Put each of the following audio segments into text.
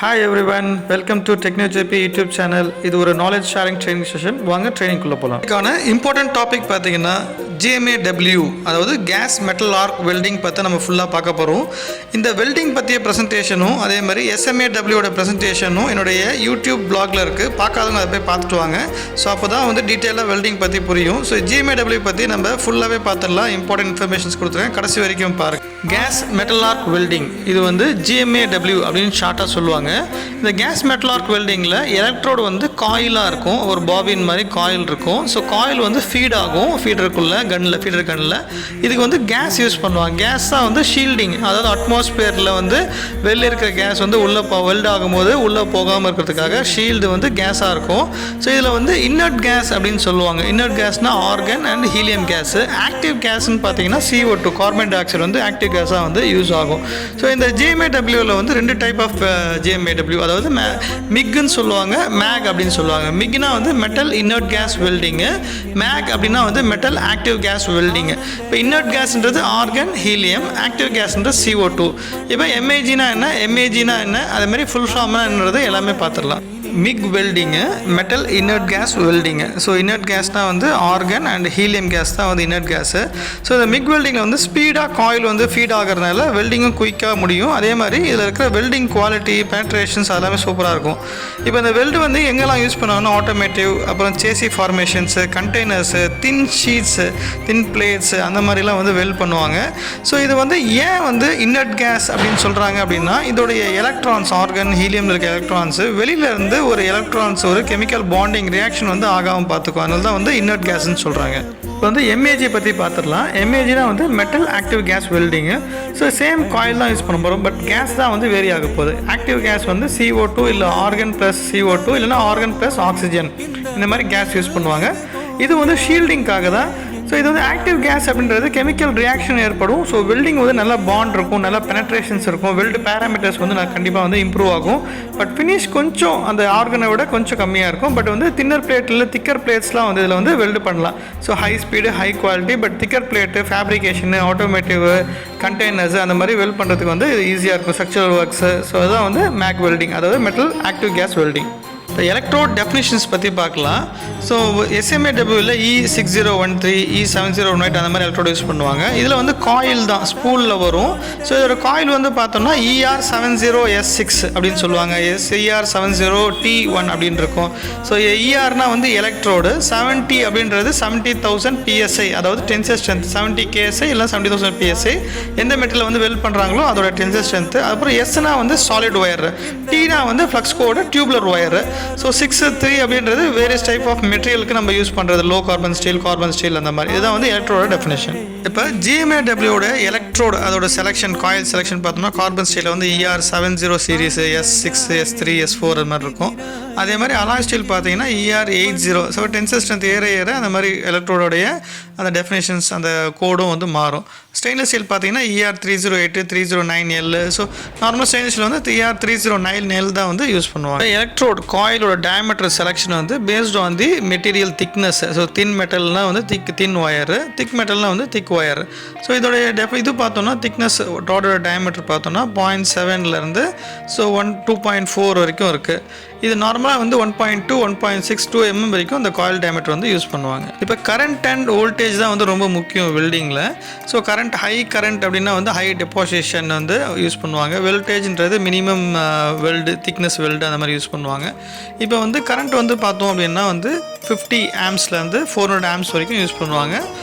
Hi everyone, welcome to TechnoJP YouTube channel. இது ஒரு knowledge sharing training session. வாங்க training குள்ள போலாம். இதுக்கான இம்பார்ட்டன்ட் டாபிக் பாத்தீங்கன்னா GMAW, அதாவது கேஸ் மெட்டல் ஆர்க் வெல்டிங் பத்தி நம்ம ஃபுல்லா பார்க்க போறோம். இந்த வெல்டிங் பத்திய பிரசன்டேஷனும் அதே மாதிரி SMAW ஓட பிரசன்டேஷனும் என்னுடைய YouTube blogல இருக்கு. பார்க்காதவங்க அதை போய் பார்த்துட்டு வாங்க. ஸோ அப்போதான் வந்து டீட்டெயிலாக வெல்டிங் பத்தி புரியும். ஸோ GMAW பத்தி நம்ம ஃபுல்லாவே பார்த்துடலாம். இம்பார்ட்டன்ட் இன்ஃபர்மேஷன்ஸ் கொடுத்துருக்கேன், கடைசி வரைக்கும் பாருங்க. கேஸ் மெட்டல் ஆர்க் வெல்டிங் இது வந்து GMAW அப்படின்னு ஷார்ட்டாக சொல்லுவாங்க. இந்த கேஸ் மெட்டல் ஆர்க் வெல்டிங்கில் எலக்ட்ரோடு வந்து காயிலாக இருக்கும், ஒரு பாபின் மாதிரி காயில் இருக்கும். ஸோ காயில் வந்து ஃபீட் ஆகும் ஃபீடர் கன்னில். இதுக்கு வந்து கேஸ் யூஸ் பண்ணுவாங்க. கேஸ் தான் வந்து ஷீல்டிங், அதாவது அட்மாஸ்பியரில் வந்து வெளில இருக்கிற கேஸ் வந்து உள்ளே வெல்ட் ஆகும்போது உள்ளே போகாமல் இருக்கிறதுக்காக ஷீல்டு வந்து கேஸாக இருக்கும். ஸோ இதில் வந்து இன்னர்ட் கேஸ் அப்படின்னு சொல்லுவாங்க. இன்னர்ட் கேஸ்னால் argon and helium gas. Active கேஸ்ன்னு பார்த்தீங்கன்னா CO2 கார்பன் டை ஆக்சைடு வந்து ஆக்டிவ் கேஸாக வந்து யூஸ் ஆகும். ஸோ இந்த GMAWவில் வந்து ரெண்டு டைப் ஆஃப் GMAW, அதாவது மிக்னு சொல்லுவாங்க, மேக் அப்படின்னு சொல்லுவாங்க. மிக்னா வந்து metal inert gas welding, MAG அப்படின்னா வந்து மெட்டல் ஆக்டிவ் கேஸ் வெல்டிங்கு. இப்போ இன்னர்ட் கேஸ்ன்றது ஆர்கன், ஹீலியம், ஆக்டிவ் கேஸ்ன்றது CO2. இப்போ MAGனா என்ன, அதே மாதிரி ஃபுல் ஃபார்ம்னா என்னது எல்லாமே பார்த்துடலாம். MIG welding, metal inert gas welding. So inert கேஸ்னால் வந்து ஆர்கன் அண்ட் ஹீலியம் கேஸ் தான் வந்து இன்னர்ட் கேஸு. ஸோ இந்த மிக் வெல்டிங்கில் வந்து ஸ்பீடாக காயில் வந்து ஃபீட் ஆகிறதுனால வெல்டிங்கும் குயிக்காக முடியும். அதே மாதிரி இதில் இருக்கிற வெல்டிங் குவாலிட்டி, பெனட்ரேஷன்ஸ் எல்லாமே சூப்பராக இருக்கும். இப்போ இந்த வெல்டு வந்து எங்கெல்லாம் யூஸ் பண்ணுவாங்கன்னா ஆட்டோமேட்டிவ், அப்புறம் சேசி ஃபார்மேஷன்ஸு, கண்டெய்னர்ஸு, தின் ஷீட்ஸு, தின் பிளேட்ஸு, அந்த மாதிரிலாம் வந்து வெல்ட் பண்ணுவாங்க. ஸோ இது வந்து ஏன் வந்து இன்னர்ட் கேஸ் அப்படின்னு சொல்கிறாங்க அப்படின்னா, இதோடைய எலக்ட்ரான்ஸ், ஆர்கன் ஹீலியமில் இருக்க எலக்ட்ரான்ஸு வெளியிலேருந்து ஒரு எலக்ட்ரான்ஸ் ஒரு கெமிக்கல் பாண்டிங் ரியாக்ஷன் வந்து ஆகாமல் பார்த்துக்கும். அதனால தான் வந்து இன்னர்ட் கேஸ்ன்னு சொல்கிறாங்க. இப்போ வந்து MAG பற்றி பார்த்துடலாம். MAGனா வந்து metal active gas welding. So same coil தான் யூஸ் பண்ண போகிறோம், பட் கேஸ் தான் வந்து வேரி ஆக போகுது. ஆக்டிவ் கேஸ் வந்து CO2 இல்லை ஆர்கன் ப்ளஸ் CO2 இல்லைனா ஆர்கன் ப்ளஸ் ஆக்சிஜன், இந்த மாதிரி கேஸ் யூஸ் பண்ணுவாங்க. இது வந்து ஷீல்டிங்காக தான். ஸோ இது வந்து ஆக்டிவ் கேஸ் அப்படின்றது கெமிக்கல் ரியாக்ஷன் ஏற்படும். ஸோ வெல்டிங் வந்து நல்லா பாண்ட் இருக்கும், நல்லா பெனட்ரேஷன்ஸ் இருக்கும், வெல்டு பேராமீட்டர்ஸ் வந்து கண்டிப்பாக வந்து இம்ப்ரூவ் ஆகும். பட் ஃபினிஷ் கொஞ்சம் அந்த ஆர்கனை விட கொஞ்சம் கம்மியாக இருக்கும். பட் வந்து தின்னர் பிளேட் இல்லை திக்கர் பிளேட்ஸ்லாம் வந்து இதில் வந்து வெல்டு பண்ணலாம். So high speed, high quality. But thicker plate, fabrication, automotive, containers அந்த மாதிரி வெல்ட் பண்ணுறதுக்கு வந்து ஈஸியாக இருக்கும், ஸ்ட்ரக்சரல் ஒர்க்ஸு. ஸோ அதுதான் வந்து மேக் வெல்டிங், அதாவது மெட்டல் ஆக்டிவ் கேஸ் வெல்டிங். இப்போ எலக்ட்ரோட் டெஃபினிஷன்ஸ் பற்றி பார்க்கலாம். ஸோ SMAWவில் E6013, E7018 அந்த மாதிரி எலக்ட்ரோட் யூஸ் பண்ணுவாங்க. இதில் வந்து காயில் தான் ஸ்பூலில் வரும். ஸோ இதோட காயில் வந்து பார்த்தோம்னா ER70S6 அப்படின்னு சொல்லுவாங்க, ER70T1 அப்படின்னு இருக்கும். ஸோ ERனா வந்து எலக்ட்ரோடு, 70 அப்படின்றது 70,000 PSI, அதாவது டென்சைல் ஸ்ட்ரென்த் 70 KSI இல்லை 70,000 PSI. எந்த மெட்டீரியல் வந்து வெல்ட் பண்ணுறாங்களோ அதோட டென்சைல் ஸ்ட்ரென்த்து. அப்புறம் Sனா வந்து சாலிட் ஒயர், Tனா வந்து ஃப்ளக்ஸ் கோடு டியூப்லர் ஒயர். ஸோ 6-3 அப்படின்றது வேரியஸ் டைப் ஆஃப் மெட்டீரியலுக்கு நம்ம யூஸ் பண்ணுறது, லோ கார்பன் ஸ்டீல் அந்த மாதிரி. இதுதான் வந்து எலக்ட்ரோட டெஃபினேஷன். இப்போ GMAWவோட எலக்ட்ரோடு அதோட செலெக்ஷன், காயில் செலெக்ஷன் பார்த்தோம்னா கார்பன் ஸ்டீலில் வந்து ER70 series, S6, S3, S4 அது மாதிரி இருக்கும். அதே மாதிரி அலாய் ஸ்டீல் பார்த்தீங்கன்னா ER80. ஸோ டென்சைல் ஸ்ட்ரென்த் ஏற அந்த மாதிரி எலக்ட்ரோடைய அந்த டெஃபினேஷன்ஸ், அந்த கோடும் வந்து மாறும். ஸ்டெயின்லெஸ் ஸ்டீல் பார்த்தீங்கன்னா ER308, 309L. So normal stainless steel வந்து ER309L தான் வந்து யூஸ் பண்ணுவாங்க. எலக்ட்ரோட் காயிலோட டயமீட்டர் செலெக்ஷன் வந்து based on the material thickness. So thin மெட்டல்னால் வந்து தின் ஒயரு, திக் மெட்டல்னால் வந்து திக் ஒயர். ஸோ இதோடைய இது பார்த்தோம்னா திக்னஸ் டாடோட டயமீட்டர் பார்த்தோம்னா 0.7 ஸோ 2.4 வரைக்கும் இருக்குது. இது நார்மலாக வந்து 1.2, 1.62 mm வரைக்கும் அந்த காயில் டயமீட்டர் வந்து யூஸ் பண்ணுவாங்க. இப்போ கரண்ட் அண்ட் வோல்டேஜ் தான் வந்து ரொம்ப முக்கியம் வெல்டிங்கில். ஸோ கரண்ட், ஹை கரண்ட் அப்படின்னா வந்து ஹை டெபாசிஷன் வந்து யூஸ் பண்ணுவாங்க. வோல்டேஜ்ன்றது மினிமம் வெல்டு, திக்னஸ் வெல்டு அந்த மாதிரி யூஸ் பண்ணுவாங்க. இப்போ வந்து கரண்ட் வந்து பார்த்தோம் அப்படின்னா வந்து 50 ஆம்ஸ்லேருந்து 400 ஆம்ஸ் வரைக்கும் யூஸ் பண்ணுவாங்க.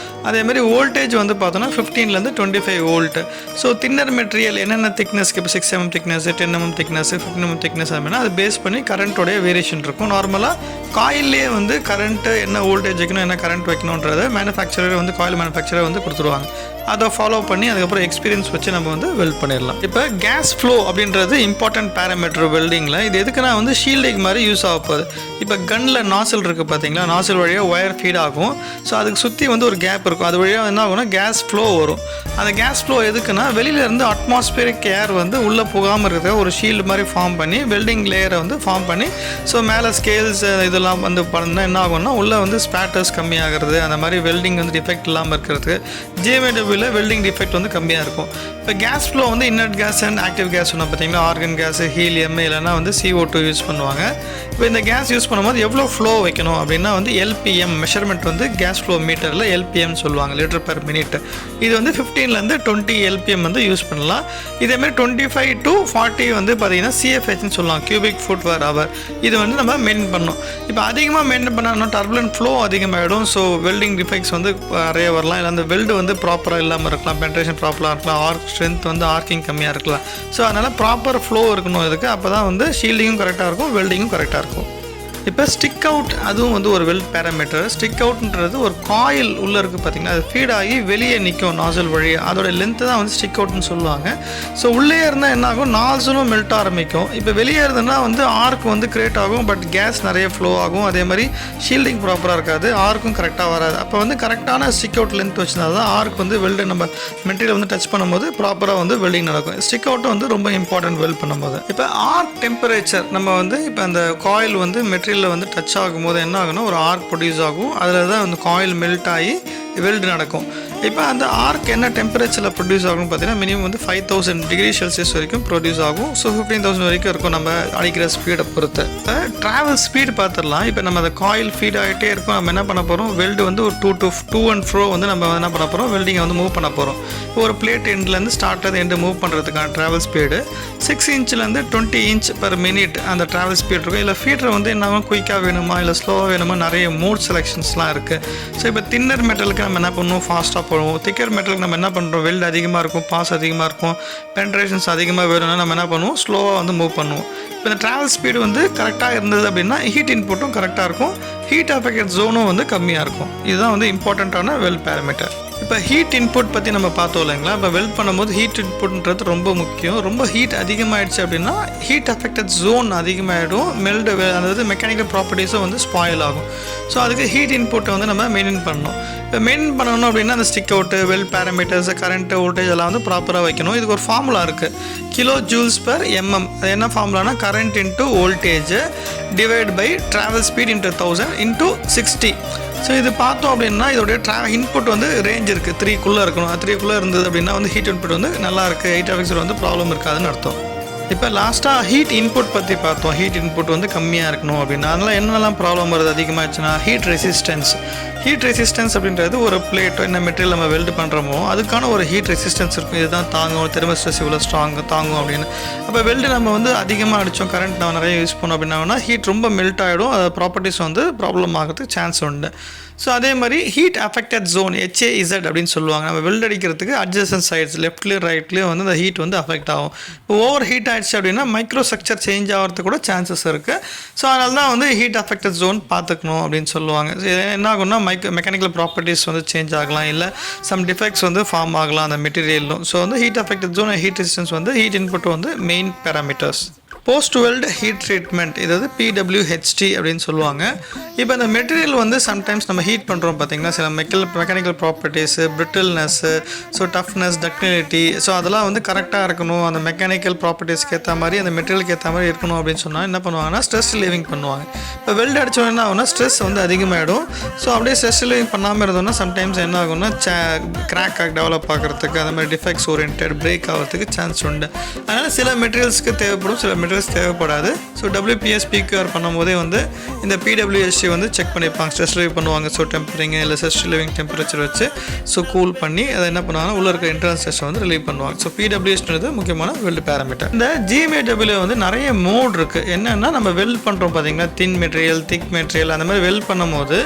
அதேமாதிரி வோல்டேஜ் வந்து பார்த்தோன்னா 15லேருந்து 25 வோல்ட். ஸோ தின்னர் மெட்டீரியல் என்னென்ன திக்னஸ்க்கு, இப்போ 6 mm thickness, 10 mm thickness, 15 mm thickness அப்படின்னா அது பேஸ் பண்ணி கரண்ட்டோடைய வேரியேஷன் இருக்கும். நார்மலாக காயிலே வந்து கரண்ட்டு என்ன வோல்டேஜ் வைக்கணும், என்ன கரண்ட் வைக்கணுன்றதை மேனுஃபேக்சரர் வந்து காயில் மேனுஃபேக்சரர் வந்து கொடுத்துருவாங்க. அதை ஃபாலோ பண்ணி அதுக்கப்புறம் எக்ஸ்பீரியன்ஸ் வச்சு நம்ம வந்து வெல்ட் பண்ணிடலாம். இப்போ கேஸ் ஃப்ளோ அப்படின்றது இம்பார்ட்டன்ட் பேராமீட்டர் வெல்டிங்கில். இது எதுக்குன்னா வந்து ஷீல்டிங் மாதிரி யூஸ் ஆக போகுது. இப்போ கன்னில் நாசில் இருக்குது பார்த்தீங்களா, நாசில் வழியாக ஒயர் ஃபீட் ஆகும். ஸோ அதுக்கு சுற்றி வந்து ஒரு கேப் இருக்கும், அது வழியாக என்ன ஆகும்னா கேஸ் ஃப்ளோ வரும். அந்த கேஸ் ஃப்ளோ எதுக்குன்னா வெளியிலேருந்து அட்மாஸ்பியரிக் ஏர் வந்து உள்ளே போகாமல் இருக்கிற ஒரு ஷீல்டு மாதிரி ஃபார்ம் பண்ணி வெல்டிங் லேயரை வந்து ஃபார்ம் பண்ணி, ஸோ மேலே ஸ்கேல்ஸ் இதெல்லாம் வந்து பண்ணால் என்ன ஆகும்னா உள்ளே வந்து ஸ்பேட்டர்ஸ் கம்மியாகிறது, அந்த மாதிரி வெல்டிங் வந்து டிஃபெக்ட் இல்லாமல் இருக்கிறதுக்கு GMAW டபிள்யூவில் வெல்டிங் டிஃபெக்ட் வந்து கம்மியாக இருக்கும். இப்போ கேஸ் ஃப்ளோ வந்து inert gas and active gas சொன்னால் பார்த்தீங்கன்னா ஆர்கன் கேஸு, ஹீலியம் இல்லைனா வந்து CO2 யூஸ் பண்ணுவாங்க. இப்போ இந்த கேஸ் யூஸ் பண்ணும்போது எவ்வளோ ஃப்ளோ வைக்கணும் அப்படின்னா வந்து LPM மெஷர்மெண்ட் வந்து கேஸ் ஃப்ளோ மீட்டரில் LPM சொல்லுவாங்க, லிட்டர் பெர் மினிட். இது வந்து 15லேருந்து 20 LPM வந்து யூஸ் பண்ணலாம். இதேமாதிரி 25 to 40 வந்து பார்த்தீங்கன்னா CFHன்னு சொல்லலாம், கியூபிக் ஃபுட் பர் ஹவர். இது வந்து நம்ம மெயின்டைன் பண்ணணும். இப்போ அதிகமாக மெயின்டைன் பண்ணால் டர்புலன்ட் ஃப்ளோ அதிகமாகிடும். ஸோ வெல்டிங் டிஃபெக்ட்ஸ் வந்து நிறைய வரலாம். இல்லை அந்த வெல்டு வந்து ப்ராப்பராக இல்லாமல் இருக்கலாம், பென்ட்ரேஷன் ப்ராப்பராக இருக்கலாம், ஆர்க் ஸ்ட்ரென்த் வந்து ஆர்க்கிங் கம்மியாக இருக்கலாம். ஸோ அதனால் ப்ராப்பர் ஃப்ளோ இருக்கணும் இதுக்கு. அப்போ தான் வந்து ஷீல்டிங்கும் கரெக்டாக இருக்கும், வெல்டிங்கும் கரெக்டாக இருக்கும். இப்போ ஸ்டிக் அவுட் அதுவும் வந்து ஒரு வெல்ட் பேராமீட்டர். ஸ்டிக் அவுட்ன்றது ஒரு காயில் உள்ளே இருக்குது பார்த்திங்கன்னா, அது ஃபீட் ஆகி வெளியே நிற்கும் நாசல் வழியாக. அதோட லென்த்து தான் வந்து ஸ்டிக் அவுட்னு சொல்லுவாங்க. ஸோ உள்ளே இருந்தால் என்ன ஆகும், நாசலும் மெல்ட் ஆரம்பிக்கும். இப்போ வெளியே இருந்ததுன்னா வந்து ஆர்க் வந்து கிரியேட் ஆகும், பட் கேஸ் நிறைய ஃப்ளோ ஆகும். அதே மாதிரி ஷீல்டிங் ப்ராப்பராக இருக்காது, ஆர்க்கும் கரெக்டாக வராது. அப்போ வந்து கரெக்டான ஸ்டிக் அவுட் லென்த் வச்சுருந்தா தான் ஆர்க் வந்து வெல்டு நம்ம மெட்டீரியல் வந்து டச் பண்ணும்போது ப்ராப்பராக வந்து வெல்டிங் நடக்கும். ஸ்டிக் அவுட்டும் வந்து ரொம்ப இம்பார்ட்டன்ட் வெல்ட் பண்ணும்போது. இப்போ ஆர்க் டெம்பரேச்சர் நம்ம வந்து இப்போ அந்த காயில் வந்து மெட்டீரியல் வந்து டச் ஆகும்போது என்ன ஆகும்னா ஒரு ஆர்க் ப்ரொடியூஸ் ஆகும். அதில் தான் அந்த காயில் மெல்ட் ஆகி வெல்டு நடக்கும். இப்போ அந்த ஆர்க் என்ன டெம்பரேச்சரில் ப்ரொடியூஸ் ஆகும்னு பார்த்தீங்கன்னா மினிமம் வந்து 5000 டிகிரி செல்சியஸ் வரைக்கும் ப்ரொடியூஸ் ஆகும். ஸோ 15000 வரைக்கும் இருக்கும் நம்ம அடிக்கிற ஸ்பீடை பொறுத்து. இப்போ ட்ராவல் ஸ்பீடு பார்த்துடலாம். இப்போ நம்ம அந்த காயில் ஃபீட் ஆகிட்டே இருக்கும். நம்ம என்ன பண்ண போகிறோம், வெல்டு வந்து ஒரு 2 and 4 வந்து நம்ம என்ன பண்ண போகிறோம், வெல்டிங்கை வந்து மூவ் பண்ண போகிறோம். இப்போ ஒரு பிளேட் எண்ட்லேருந்து ஸ்டார்ட் எண்டு மூவ் பண்ணுறதுக்கான travel speed 6 இன்ச்லேருந்து 20 inch per minute அந்த ட்ராவல் ஸ்பீட் இருக்கும். இல்லை ஃபீடர் வந்து என்ன குயிக்காக வேணுமா இல்லை ஸ்லோவாக வேணுமா, நிறைய மோட் செலெக்ஷன்ஸ்லாம் இருக்குது. ஸோ இப்போ தின்னர் மெட்டலுக்கு நம்ம என்ன பண்ணுவோம், ஃபாஸ்ட்டாக போடுவோம். திக்கர் மெட்டலுக்கு நம்ம என்ன பண்ணுறோம், வெல்டு அதிகமாக இருக்கும், பாஸ் அதிகமாக இருக்கும், பென்ட்ரேஷன்ஸ் அதிகமாக வேணும்னா நம்ம என்ன பண்ணுவோம், ஸ்லோவாக வந்து மூவ் பண்ணுவோம். இப்போ இந்த ட்ராவல் ஸ்பீடு வந்து கரெக்டாக இருந்தது அப்படின்னா ஹீட் இன்புட்டும் கரெக்டாக இருக்கும், ஹீட் அஃபெக்டட் ஜோனும் வந்து கம்மியாக இருக்கும். இதுதான் வந்து இம்பார்ட்டண்ட்டான வெல்ட் பேராமீட்டர். இப்போ ஹீட் இன்புட் பற்றி நம்ம பார்த்தோம் இல்லைங்களா. இப்போ வெல்ட் பண்ணும்போது ஹீட் இன்புட்ன்றது ரொம்ப முக்கியம். ரொம்ப ஹீட் அதிகமாகிடுச்சு அப்படின்னா ஹீட் அஃபெக்டட் ஜோன் அதிகமாகிடும், மெல்டு அதாவது மெக்கானிக்கல் ப்ராப்பர்ட்டிஸும் வந்து ஸ்பாயில் ஆகும். ஸோ அதுக்கு ஹீட் இன்புட்டை வந்து நம்ம மெயின்டைன் பண்ணணும். இப்போ மெயின்டைன் பண்ணணும் அப்படின்னா அந்த stick out, weld parameters, current, voltage எல்லாம் வந்து ப்ராப்பராக வைக்கணும். இதுக்கு ஒரு ஃபார்முலா இருக்குது, கிலோ ஜூல்ஸ் பெர் MM. அது என்ன ஃபார்முலானா current into voltage divide by travel speed into 1000 into 60. So இது பார்த்தோம் அப்படின்னா இதோடைய இன்புட் வந்து ரேஞ்ச் இருக்குது, 3க்குள்ளே இருக்கணும். 3க்குள்ளே இருந்தது அப்படின்னா வந்து ஹீட் இன்புட் வந்து நல்லா இருக்குது, ஹீட் அஃபெக்ட்ஸில் வந்து ப்ராப்ளம் இருக்காதுன்னு அர்த்தம். இப்போ லாஸ்ட்டாக ஹீட் இன்புட் பற்றி பார்த்தோம். ஹீட் இன்புட் வந்து கம்மியாக இருக்கணும் அப்படின்னா அதனால் என்னெல்லாம் ப்ராப்ளம் வருது அதிகமாகிடுச்சுன்னா ஹீட் ரெசிஸ்டன்ஸ். ஹீட் ரெசிஸ்டன்ஸ் அப்படின்றது ஒரு பிளேட்டோ என்ன மெட்டீரியல் நம்ம வெல்டு பண்ணுறோமோ அதுக்கான ஒரு ஹீட் ரெசிஸ்டன்ஸ் இருக்கும். இதுதான் தாங்கும், தெர்மோஸ்டாட் இவ்வளோ ஸ்ட்ராங்கு தாங்கும் அப்படின்னு. அப்போ வெல்டு நம்ம வந்து அதிகமாக அடித்தோம், கரண்ட் நம்ம நிறைய யூஸ் பண்ணோம் அப்படின்னா ஹீட் ரொம்ப மெல்ட் ஆகிடும், அது ப்ராப்பர்ட்டிஸ் வந்து ப்ராப்ளம் ஆகிறதுக்கு சான்ஸ் உண்டு. ஸோ அதே மாதிரி ஹீட் அஃபெக்டட் ஜோன் HAZ அப்படின்னு சொல்லுவாங்க. நம்ம வெல்ட் அடிக்கிறதுக்கு அட்ஜசன்ட் சைட்ஸ் லெஃப்ட்லேயும் ரைட்லேயும் வந்து அந்த ஹீட் வந்து அஃபெக்ட் ஆகும். இப்போ ஓவர் ஹீட் ஆகிடுச்சு அப்படின்னா மைக்ரோ ஸ்ட்ரக்சர் சேஞ்ச் ஆகிறதுக்கு கூட சான்சஸ் இருக்குது. ஸோ அதனால தான் வந்து ஹீட் அஃபெக்டட் ஜோன் பார்த்துக்கணும் அப்படின்னு சொல்லுவாங்க. என்ன ஆகும்னா மெக்கானிக்கல் ப்ராப்பர்ட்டிஸ் வந்து சேஞ்ச் ஆகலாம், இல்லை சம் டிஃபெக்ட்ஸ் வந்து ஃபார்ம் ஆகலாம் அந்த மெட்டீரியலும். ஸோ வந்து heat affected zone, heat resistance வந்து ஹீட் இன்புட் வந்து main parameters. Post weld heat treatment, இது வந்து PWHT அப்படின்னு சொல்லுவாங்க. இப்போ இந்த மெட்டீரியல் வந்து சம்டைம்ஸ் நம்ம ஹீட் பண்ணுறோம் பார்த்திங்கன்னா சில mechanical properties, brittleness, so toughness, ductility, so அதெல்லாம் வந்து கரெக்டாக இருக்கணும். அந்த மெக்கானிக்கல் ப்ராப்பர்ட்டிஸ்க்கு ஏற்ற மாதிரி அந்த மெட்டீரியலுக்கு ஏற்ற மாதிரி இருக்கணும் அப்படின்னு சொன்னால் என்ன பண்ணுவாங்கன்னா ஸ்ட்ரெஸ் ரிலீவிங் பண்ணுவாங்க. இப்போ வெல்ட் அடித்தோன்னா என்ன ஆகும்னா ஸ்ட்ரெஸ் வந்து அதிகமாகிடும். ஸோ அப்படியே ஸ்ட்ரெஸ் ரிலீவிங் பண்ணாமல் இருந்தோம்னா சம்டைம்ஸ் என்ன ஆகும்னா கிராக் டெவலப் ஆகிறதுக்கு, அந்த மாதிரி டிஃபெக்ட்ஸ் ஓரியன்ட் பிரேக் ஆகிறதுக்கு சான்ஸ் உண்டு. அதனால் சில மெட்டீரியல்ஸ்க்கு தேவைப்படும், சில மெட்டீரியல்ஸ் தேவைப்படாது. ஸோ WPS PQR பண்ணும்போதே வந்து இந்த PWHT வந்து செக் பண்ணிப்பாங்க, ஸ்ட்ரெஸ் ரிலீவ் பண்ணுவாங்க. ஸோ டெம்பரிங்கு இல்லை ஸ்ட்ரெஸ் ரிலீவிங் டெம்பரேச்சர் வச்சு ஸோ கூல் பண்ணி அதை என்ன பண்ணுவாங்கன்னா உள்ள இருக்க இன்டர்னல் ஸ்ட்ரெஸ் வந்து ரிலீவ் பண்ணுவாங்க. ஸோ PWHT முக்கியமான வெல்ட் பேராமீட்டர். இந்த GMAW வந்து நிறைய மோட் இருக்குது. என்னென்னா நம்ம வெல்ட் பண்ணுறோம் பார்த்தீங்கன்னா தின் மெட்டீரியல், திக் மெட்டீரியல், அந்த மாதிரி வெல்ட் பண்ணும்போது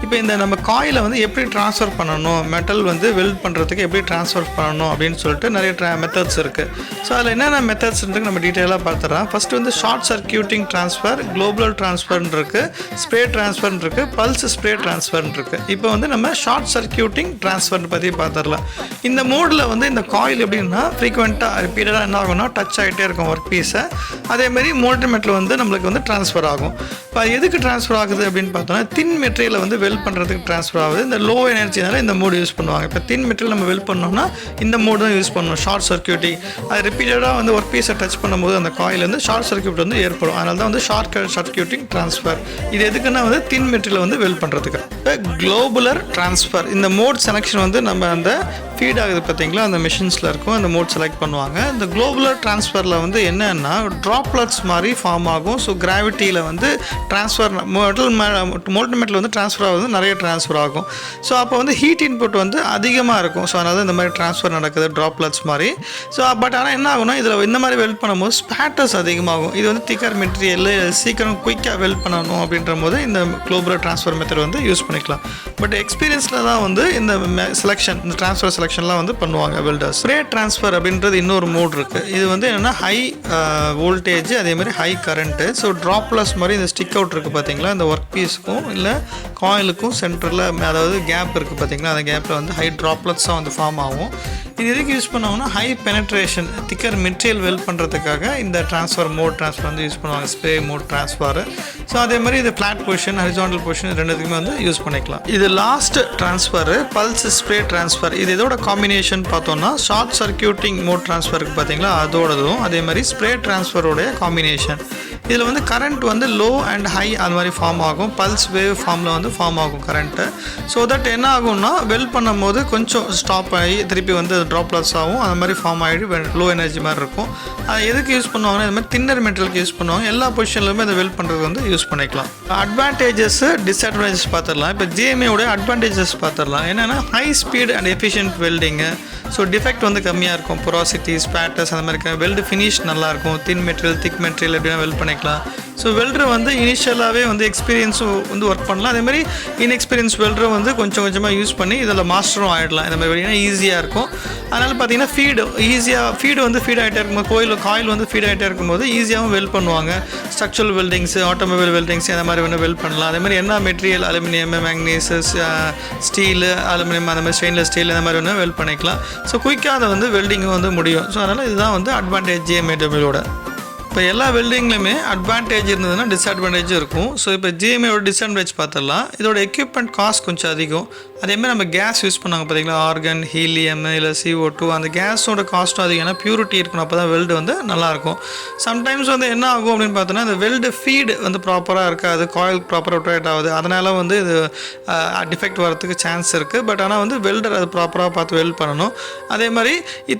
இப்போ இந்த நம்ம காயிலை வந்து எப்படி ட்ரான்ஸ்ஃபர் பண்ணணும், மெட்டல் வந்து வெல்ட் பண்ணுறதுக்கு எப்படி ட்ரான்ஸ்ஃபர் பண்ணணும் அப்படின்னு சொல்லிட்டு நிறைய மெத்தட்ஸ் இருக்குது. ஸோ அதில் என்னென்ன மெத்தட்ஸ் நம்ம டீட்டெயிலாக பார்த்துறோம். ஃபஸ்ட்டு வந்து ஷார்ட் சர்க்கியூட்டிங் ட்ரான்ஸ்ஃபர், குளோபல் ட்ரான்ஸ்ஃபர்னு இருக்குது, ஸ்ப்ரே ட்ரான்ஸ்ஃபர்னு இருக்குது, பல்ஸ் ஸ்ப்ரே ட்ரான்ஸ்ஃபர்னு இருக்குது. இப்போ வந்து நம்ம ஷார்ட் சர்க்கியூட்டிங் ட்ரான்ஸ்ஃபர் பற்றி பார்த்துடலாம். இந்த மோடில் வந்து இந்த காயில் எப்படின்னா ஃப்ரீக்வெண்ட்டாக ரிப்பீட்டடாக என்ன ஆகும்னா டச் ஆகிட்டே இருக்கும் ஒர்க் பீஸை. அதேமாதிரி மோல்டட் மெட்டல் வந்து நம்மளுக்கு வந்து ட்ரான்ஸ்ஃபர் ஆகும். இப்போ எதுக்கு ட்ரான்ஸ்ஃபர் ஆகுது அப்படின்னு பார்த்தோன்னா தின் மெட்டீரியலை வந்து வெல்ட் பண்ணுறதுக்கு ட்ரான்ஸ்ஃபர் ஆகுது. இந்த லோ எனர்ஜினால இந்த மோடு யூஸ் பண்ணுவாங்க. இப்போ தின் மெட்டீரியல் நம்ம வெல்ட் பண்ணோம்னா இந்த மோடு தான் யூஸ் பண்ணணும், ஷார்ட் சர்க்கியூட்டிங். அது ரிப்பீட்டடாக வந்து ஒர்க் பீஸை டச் பண்ணும்போது அந்த காயில் வந்து ஷார்ட் சர்க்கியூட் வந்து ஏற்படும். அதனால தான் வந்து ஷார்ட் சர்க்கியூட்டிங் ட்ரான்ஸ்ஃபர். இது எதுக்குன்னா வந்து தின் மெட்டீரியல் வந்து வெல்ட் பண்ணுறதுக்கு. இப்போ குளோபுலர் ட்ரான்ஸ்ஃபர், இந்த மோட் செலெக்ஷன் வந்து நம்ம அந்த ஃபீட் ஆகுது பார்த்தீங்களா, அந்த மிஷின்ஸில் இருக்கும், அந்த மோட் செலக்ட் பண்ணுவாங்க. இந்த குளோபுலர் ட்ரான்ஸ்ஃபரில் வந்து என்னன்னா ட்ராப்லெட்ஸ் மாதிரி ஃபார்ம் ஆகும். ஸோ கிராவிட்டியில் வந்து ட்ரான்ஸ்ஃபர் மோல்டன் மெட்டல் வந்து ட்ரான்ஸ்ஃபர் ஆகுது, நிறைய ட்ரான்ஸ்ஃபர் ஆகும். ஸோ அப்போ வந்து ஹீட் இன்புட் வந்து அதிகமாக இருக்கும். ஸோ அதனால இந்த மாதிரி ட்ரான்ஸ்ஃபர் நடக்குது ட்ராப்லெட்ஸ் மாதிரி. ஸோ பட் ஆனால் என்ன ஆகும்னா இதில் இந்த மாதிரி வெல்ட் பண்ணும்போது ஸ்பேட்டர்ஸ் அதிகமாகும். இது வந்து திக்கர் மெட்டீரியல் சீக்கிரம் குயிக்காக வெல்ட் பண்ணணும் அப்படின்ற போது இந்த குளோபுலர் ட்ரான்ஸ்ஃபர் மெத்தட் வந்து யூஸ் பண்ணிக்கலாம். பட் எக்ஸ்பீரியன்ஸில் தான் வந்து இந்த செலெக்ஷன், இந்த ட்ரான்ஸ்ஃபர் செலெக்ஷன்லாம் வந்து பண்ணுவாங்க வெல்டர்ஸ். ஸ்ப்ரே ட்ரான்ஸ்ஃபர் அப்படின்றது இன்னொரு மோட் இருக்குது. இது வந்து என்னென்னா ஹை வோல்டேஜ் அதேமாதிரி ஹை கரண்ட்டு. ஸோ ட்ராப்லெஸ் மாதிரி இந்த ஸ்டிக் அவுட் இருக்குது பார்த்தீங்களா, இந்த ஒர்க் பீஸுக்கும் இல்லை காயிலுக்கும் சென்டரில் அதாவது கேப் இருக்குது பார்த்தீங்களா, அந்த கேப்பில் வந்து ஹை ட்ராப்லெட்ஸாக வந்து ஃபார்ம் ஆகும். இது எதுக்கு யூஸ் பண்ணுவாங்கன்னா ஹை பெனட்ரேஷன் திக்கர் மெட்டீரியல் வெல்ட் பண்ணுறதுக்காக இந்த ட்ரான்ஸ்ஃபர் மோட் ட்ரான்ஸ்ஃபர் வந்து யூஸ் பண்ணுவாங்க, ஸ்ப்ரே மோட் ட்ரான்ஸ்ஃபர். ஸோ அதே மாதிரி இது ஃப்ளாட் பொசிஷன் ஹரிசாண்டல் பொசிஷன் ரெண்டுத்துக்குமே வந்து யூஸ் பண்ணிக்கலாம். இது last transfer pulse spray transfer. இது இதோட காம்பினேஷன் பார்த்தோம்னா ஷார்ட் சர்க்யூட்டிங் மோட் ட்ரான்ஸ்ஃபருக்கு பார்த்தீங்களா அதோடதும் அதே மாதிரி ஸ்ப்ரே ட்ரான்ஸ்ஃபரோடைய காம்பினேஷன். இதில் வந்து கரண்ட் வந்து லோ அண்ட் ஹை அது மாதிரி ஃபார்ம் ஆகும், பல்ஸ் வேவ் ஃபார்மில் வந்து ஃபார்ம் ஆகும் கரண்ட்டு. ஸோ தட் என்ன ஆகும்னா வெல்ட் பண்ணும் போது கொஞ்சம் ஸ்டாப் ஆகி திருப்பி வந்து ட்ராப்லெட்ஸ் ஆகும், அந்த மாதிரி ஃபார்ம் ஆகிட்டு லோ எனர்ஜி மாதிரி இருக்கும். அது எதுக்கு யூஸ் பண்ணுவாங்கன்னா இது மாதிரி தின்னர் மெட்டீரியலுக்கு யூஸ் பண்ணுவாங்க. எல்லா பொசிஷன்லையுமே அதை வெல்ட் பண்ணுறது வந்து யூஸ் பண்ணிக்கலாம். அட்வான்டேஜஸ் டிஸ்அட்வான்டேஜஸ் பார்த்துடலாம். இப்போ ஜிஎம்ஏவோட அட்வான்டேஜஸ் பார்த்துடலாம். என்னென்னா high speed and efficient welding. So defect வந்து கம்மியாக இருக்கும், பொராசிட்டி ஸ்பேட்டர்ஸ் அந்த மாதிரி வெல்டு ஃபினிஷ் நல்லாயிருக்கும். தின் மெட்டீரியல் திக் மெட்டீரியல் எப்படின்னா வெல்ட் பண்ணிக்கலாம். ஸோ வெல்டர் வந்து இனிஷியலாகவே வந்து எக்ஸ்பீரியன்ஸும் வந்து ஒர்க் பண்ணலாம். அதேமாதிரி இன்எக்ஸ்பீரியன்ஸ் வெல்டரும் வந்து கொஞ்சம் கொஞ்சமாக யூஸ் பண்ணி இதில் மாஸ்டரும் ஆகிடலாம். இந்த மாதிரி வெளியே ஈஸியாக இருக்கும். அதனால் பார்த்தீங்கன்னா ஃபீடு வந்து ஃபீட் ஆகிட்டே இருக்கும்போது காயில் வந்து ஃபீட் ஆகிட்டே இருக்கும்போது ஈஸியாகவும் வெல்ட் பண்ணுவாங்க. ஸ்ட்ரக்சரல் வெல்டிங்ஸு ஆட்டோமொபைல் வெல்டிங்ஸு அந்த மாதிரி வந்து வெல்ட் பண்ணலாம். அதேமாதிரி என்ன மெட்டீரியல் அலுமினியம் மேக்னீசியஸ் ஸ்டீலு அலுமினியம் அந்த மாதிரி ஸ்டெயின்லெஸ் ஸ்டீல் இந்த மாதிரி வந்து வெல்ட் பண்ணிக்கலாம். ஸோ குயிக்காக அதை வந்து வெல்டிங்கும் வந்து முடியும். ஸோ அதனால் இதுதான் வந்து அட்வான்டேஜ் ஜிஎம்ஏடபிள்யூட. இப்போ எல்லா வெல்டிங்லையுமே அட்வான்டேஜ் இருந்ததுன்னா டிஸ்அட்வான்டேஜும் இருக்கும். ஸோ இப்போ ஜிஎம்ஏவோட டிஸ்அட்வான்டேஜ் பார்த்துடலாம். இதோட எக்யூப்மெண்ட் காஸ்ட் கொஞ்சம் அதிகம். அதேமாதிரி நம்ம கேஸ் யூஸ் பண்ணாங்க பார்த்தீங்களா, ஆர்கன் ஹீலியம் இல்லை CO2 அந்த கேஸோட காஸ்ட்டும் அதிகம். ஏன்னா பியூரிட்டி இருக்கணும், அப்போ தான் வெல்டு வந்து நல்லாயிருக்கும். சம்டைம்ஸ் வந்து என்ன ஆகும் அப்படின்னு பார்த்தோன்னா இந்த வெல்டு ஃபீடு வந்து ப்ராப்பராக இருக்காது, காயில் ப்ராப்பராக ரொட்டேட் ஆகுது, அதனால் வந்து இது டிஃபெக்ட் வரதுக்கு சான்ஸ் இருக்குது. பட் ஆனால் வந்து வெல்டர் அது ப்ராப்பராக பார்த்து வெல்ட் பண்ணணும். அதே மாதிரி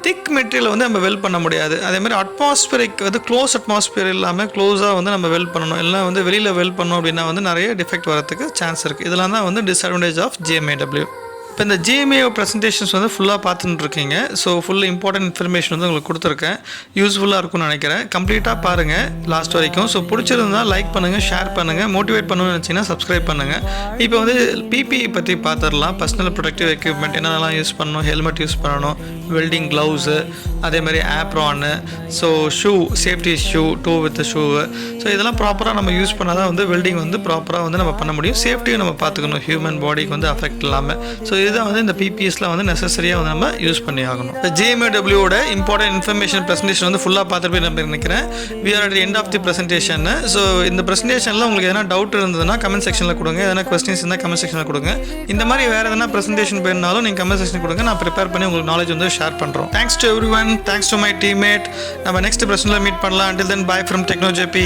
திக் மெட்டீரியல் வந்து நம்ம வெல்ட் பண்ண முடியாது. அதே மாதிரி அட்மாஸ்பியரிக் வந்து க்ளோஸ் அட்மாஸ்பியர் இல்லாமல் க்ளோஸாக வந்து நம்ம வெல்ட் பண்ணணும். எல்லாம் வந்து வெளியில் வெல்ட் பண்ணோம் அப்படின்னா வந்து நிறைய டிஃபெக்ட் வரதுக்கு சான்ஸ் இருக்குது. இதெல்லாம் தான் வந்து டிஸ்அட்வான்டேஜ் ஆஃப் ஜிஎம்ஏடபிள்யூ. இப்போ இந்த ஜிஎம்ஏ ப்ரெசன்டேஷன்ஸ் வந்து ஃபுல்லாக பார்த்துட்டு இருக்கீங்க. ஸோ ஃபுல் இம்பார்ட்டன்ட் இன்ஃபர்மேஷன் வந்து உங்களுக்கு கொடுத்துருக்கேன். யூஸ்ஃபுல்லாக இருக்கும்னு நினைக்கிறேன். கம்ப்ளீட்டாக பாருங்கள் லாஸ்ட் வரைக்கும். ஸோ பிடிச்சிருந்தால் லைக் பண்ணுங்கள், ஷேர் பண்ணுங்கள், மோட்டிவேட் பண்ணணும்னு நினச்சிங்கன்னா சப்ஸ்கிரைப் பண்ணுங்கள். இப்போ வந்து பிபிஇ பற்றி பார்த்துடலாம். பர்சனல் ப்ரொடக்டிவ் எக்யூப்மெண்ட் என்னென்னலாம் யூஸ் பண்ணணும், ஹெல்மெட் யூஸ் பண்ணணும், வெல்டிங் க்ளவுஸு, அதே மாதிரி apron, so shoe safety shoe, to with shoe. So இதெல்லாம் ப்ராப்பராக நம்ம யூஸ் பண்ணால் தான் வந்து வெல்டிங் வந்து ப்ராப்பராக வந்து நம்ம பண்ண முடியும். சேஃப்டியும் நம்ம பார்த்துக்கணும், ஹியூமன் பாடிக்கு வந்து அஃபெக்ட் இல்லாமல். ஸோ இதுதான் வந்து இந்த பிபிஎஸ்லாம் வந்து நெசசரியாக வந்து நம்ம யூஸ் பண்ணி ஆகணும். இப்போ ஜிஎம்ஏடபிள்யூட இம்பார்ட்டன்ட் இன்ஃபர்மேஷன் ப்ரெசன்டேஷன் வந்து ஃபுல்லாக பார்த்துட்டு நம்ம நினைக்கிறேன். We are at the end of the presentation. So இந்த ப்ரெசன்டேஷனில் உங்களுக்கு எதனா டவுட் இருந்ததுன்னா கமெண்ட் செக்ஷனில் கொடுங்க, எதனா கொஸ்டின்ஸ் இருந்தால் கமெண்ட் செக்ஷனில் கொடுங்க. இந்த மாதிரி வேறு எதனா ப்ரெசன்டேஷன் வேணுனாலும் நீங்கள் கமெண்ட் செக்ஷன் கொடுங்க, நான் ப்ரிப்பேர் பண்ணி உங்களுக்கு நாலேஜ் வந்து ஷேர் பண்ணுறோம். Thanks to every one, thanks to my teammate. நம்ம நெக்ஸ்ட் ப்ரெசன்ட்டில் மீட் பண்ணலாம். Until then, bye from TechnoJP.